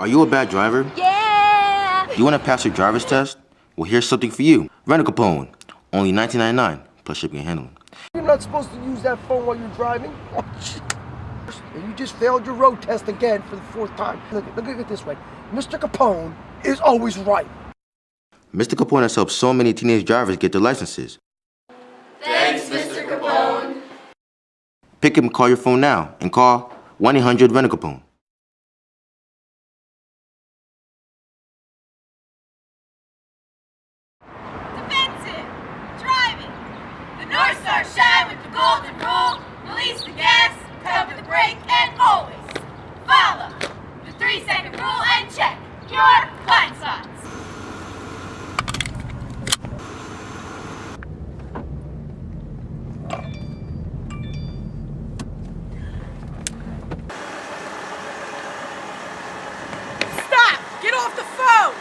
Are you a bad driver? Yeah! You want to pass your driver's test? Well, here's something for you. Rent a Capone. Only $19.99 plus shipping and handling. You're not supposed to use that phone while you're driving. Oh, shit. And you just failed your road test again for the 4th time. Look at it this way. Mr. Capone is always right. Mr. Capone has helped so many teenage drivers get their licenses. Thanks, Mr. Capone. Pick up and call your phone now and call 1-800-RENT-A-CAPONE. Defensive. Driving. The North Star shine with the golden rule. Release the gas, cover the brake, and always follow the 3-second rule and check your blind spots. Stop! Get off the phone!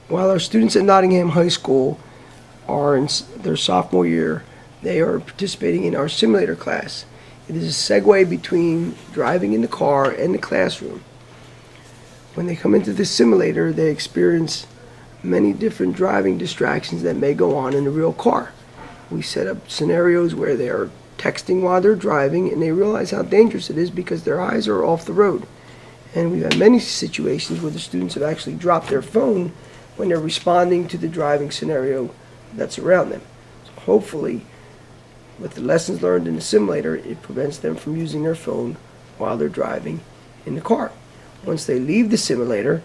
While our students at Nottingham High School are in their sophomore year, they are participating in our simulator class. It is a segue between driving in the car and the classroom. When they come into the simulator, they experience many different driving distractions that may go on in the real car. We set up scenarios where they are texting while they're driving, and they realize how dangerous it is because their eyes are off the road. And we've had many situations where the students have actually dropped their phone when they're responding to the driving scenario that's around them. So hopefully, with the lessons learned in the simulator, it prevents them from using their phone while they're driving in the car. Once they leave the simulator,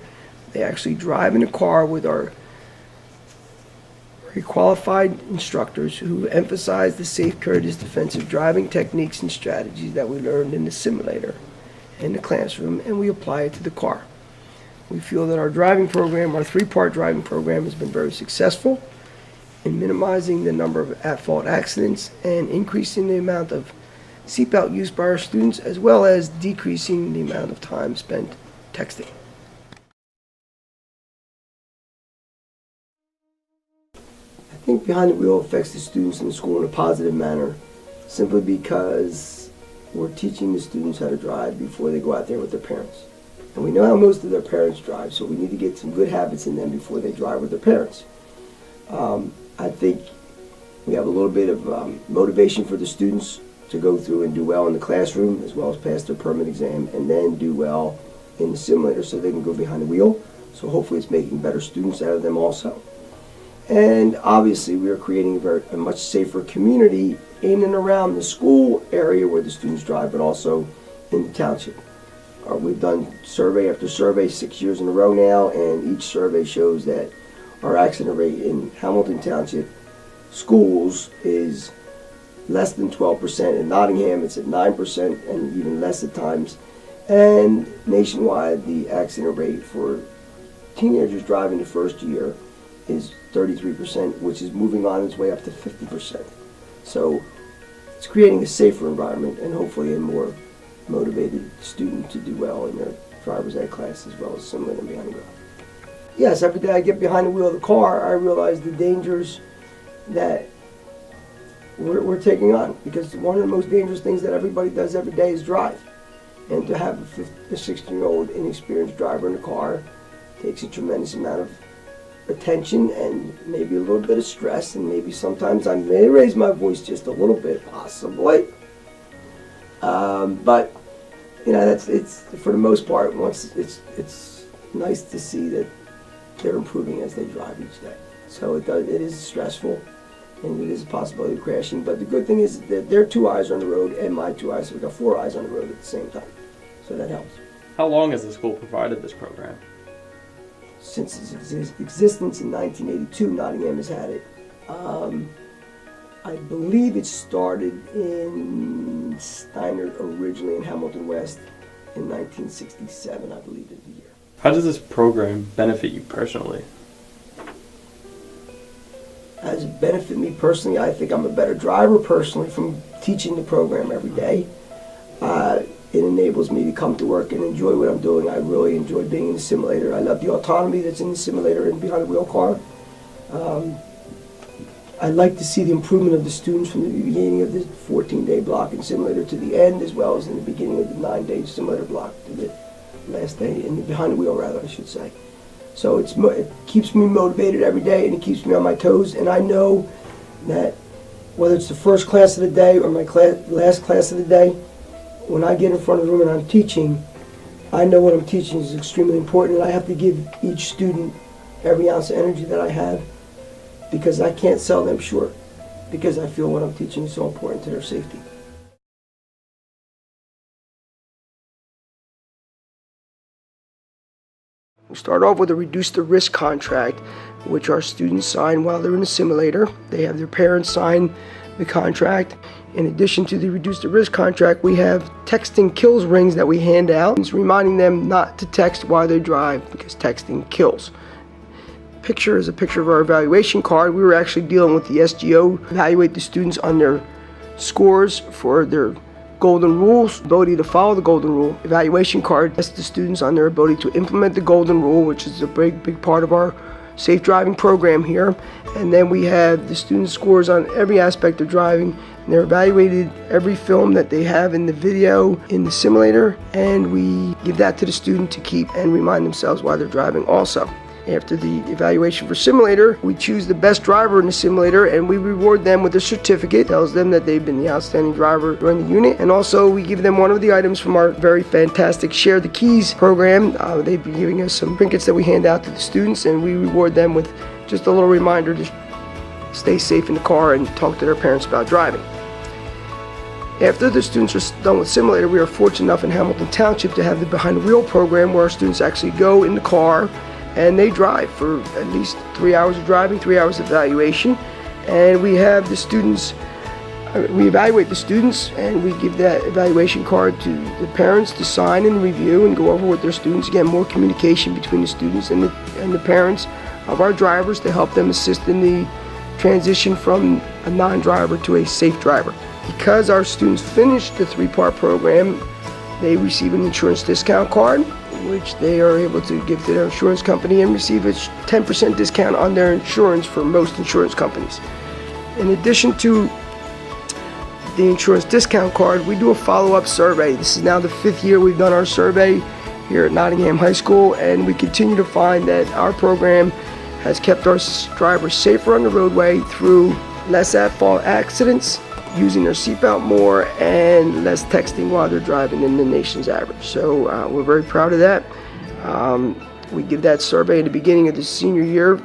they actually drive in a car with our very qualified instructors who emphasize the safe, courteous, defensive driving techniques and strategies that we learned in the simulator in the classroom, and we apply it to the car. We feel that our driving program, our 3-part driving program, has been very successful in minimizing the number of at-fault accidents and increasing the amount of seatbelt use by our students, as well as decreasing the amount of time spent texting. I think Behind the Wheel affects the students in the school in a positive manner, simply because we're teaching the students how to drive before they go out there with their parents. And we know how most of their parents drive, so we need to get some good habits in them before they drive with their parents. I think we have a little bit of motivation for the students to go through and do well in the classroom, as well as pass their permit exam, and then do well in the simulator so they can go behind the wheel. So hopefully it's making better students out of them also. And obviously we are creating a much safer community in and around the school area where the students drive, but also in the township. We've done survey after survey 6 years in a row now, and each survey shows that our accident rate in Hamilton Township schools is less than 12%. In Nottingham, it's at 9% and even less at times. And nationwide, the accident rate for teenagers driving the first year is 33%, which is moving on its way up to 50%. So it's creating a safer environment and hopefully a more motivated student to do well in their driver's ed class as well as simulating behind the wheel. Yes, every day I get behind the wheel of the car, I realize the dangers that we're taking on, because one of the most dangerous things that everybody does every day is drive. And to have a 16-year-old inexperienced driver in the car takes a tremendous amount of attention and maybe a little bit of stress, and maybe sometimes I may raise my voice just a little bit, possibly. But you know, it's for the most part. Once it's nice to see that they're improving as they drive each day. So it is stressful, and it is a possibility of crashing. But the good thing is that their 2 eyes are on the road and my 2 eyes, so we got 4 eyes on the road at the same time. So that helps. How long has the school provided this program? Since its existence in 1982, Nottingham has had it. I believe it started in Steiner originally in Hamilton West in 1967, I believe is the year. How does this program benefit you personally? As it benefit me personally, I think I'm a better driver personally from teaching the program every day. It enables me to come to work and enjoy what I'm doing. I really enjoy being in the simulator. I love the autonomy that's in the simulator and behind the wheel car. I like to see the improvement of the students from the beginning of the 14-day block in simulator to the end, as well as in the beginning of the 9-day simulator block to the last day, in the behind the wheel rather, I should say. So it keeps me motivated every day, and it keeps me on my toes. And I know that whether it's the first class of the day or my last class of the day, when I get in front of the room and I'm teaching, I know what I'm teaching is extremely important, and I have to give each student every ounce of energy that I have, because I can't sell them short, because I feel what I'm teaching is so important to their safety. We start off with a reduce the risk contract, which our students sign while they're in the simulator. They have their parents sign the contract. In addition to the reduce the risk contract, we have texting kills rings that we hand out. It's reminding them not to text while they drive, because texting kills. Picture is a picture of our evaluation card. We were actually dealing with the SGO, evaluate the students on their scores for their golden rules, ability to follow the golden rule. Evaluation card tests the students on their ability to implement the golden rule, which is a big part of our safe driving program here. And then we have the students' scores on every aspect of driving, and they're evaluated every film that they have in the video in the simulator, and we give that to the student to keep and remind themselves while they're driving also. After the evaluation for simulator, we choose the best driver in the simulator, and we reward them with a certificate. It tells them that they've been the outstanding driver during the unit, and also we give them one of the items from our very fantastic Share the Keys program. They've been giving us some trinkets that we hand out to the students, and we reward them with just a little reminder to stay safe in the car and talk to their parents about driving. After the students are done with simulator, we are fortunate enough in Hamilton Township to have the behind the wheel program, where our students actually go in the car and they drive for at least 3 hours of driving, 3 hours of evaluation. And we have the students, we evaluate the students, and we give that evaluation card to the parents to sign and review and go over with their students. Again, more communication between the students and the parents of our drivers to help them assist in the transition from a non-driver to a safe driver. Because our students finish the 3-part program, they receive an insurance discount card, which they are able to give to their insurance company and receive a 10% discount on their insurance for most insurance companies. In addition to the insurance discount card, we do a follow-up survey. This is now the 5th year we've done our survey here at Nottingham High School, and we continue to find that our program has kept our drivers safer on the roadway through less at-fault accidents, using their seatbelt more, and less texting while they're driving than the nation's average. So we're very proud of that. We give that survey at the beginning of the senior year.